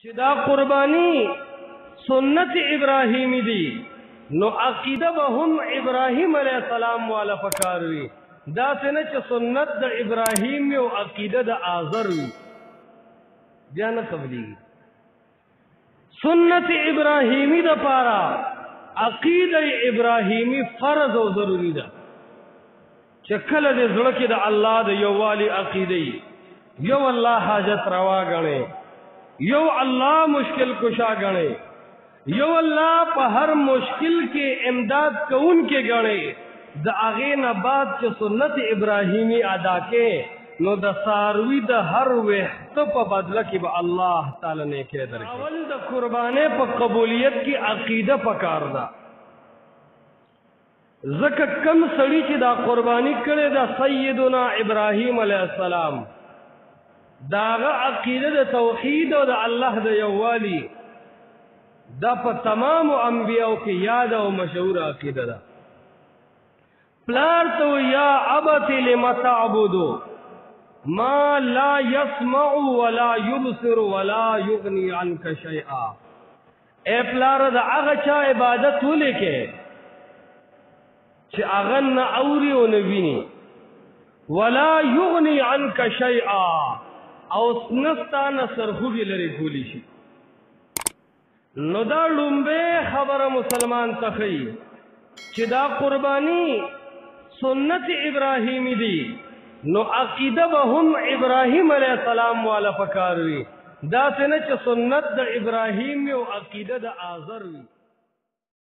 چې دا قربانی سنت ابراهیمی دی نو عقیده به هم ابراهیم علیه السلام والا پکار وي دا څنګه چې سنت د ابراهیم او عقیده د آزر وي بیا نه قبلېږي. سنت ابراهیمی د پاره عقیده ابراهیمی فرض او ضروری ده چې کله د زړه کې د الله د یووالي عقیده یو الله حاجت روا غني یو الله مشکل کشا غني یو الله په هر مشکل کې امداد کون کې غني د اغه نه بعد چې سنت ابراهیمی ادا کې نو د ساروی د هر وخت په بدله کې به الله تعالی نه کې درکې. اول د قربانې په قبولیت کې عقیده پکار ده زکه کم سړی چې دا قربانی کړي دا سیدنا ابراهیم علیه السلام داغه عقیده د توحید او د الله د یووالي دا په تمام انبیاء کې یاد او مشهور عقیده ده. پلار تو یا ابت لم تعبدوا ما لا يسمع ولا يبصر ولا يغني عنك شيئا. اے پلار دا هغه چا عبادت ولیکې چې هغه نه اوري او نه ویني ولا يغني عنك شيئا او نستانه سرخوږي لري کولی شي. نو دا لومبه خبره مسلمان تخی چې دا قربانی سنت ابراهیمی دی نو عقیده به هم ابراهیم علیه السلام والا پکار وي دا څنګه چې سنت د ابراهیم او عقیده د آزر وي.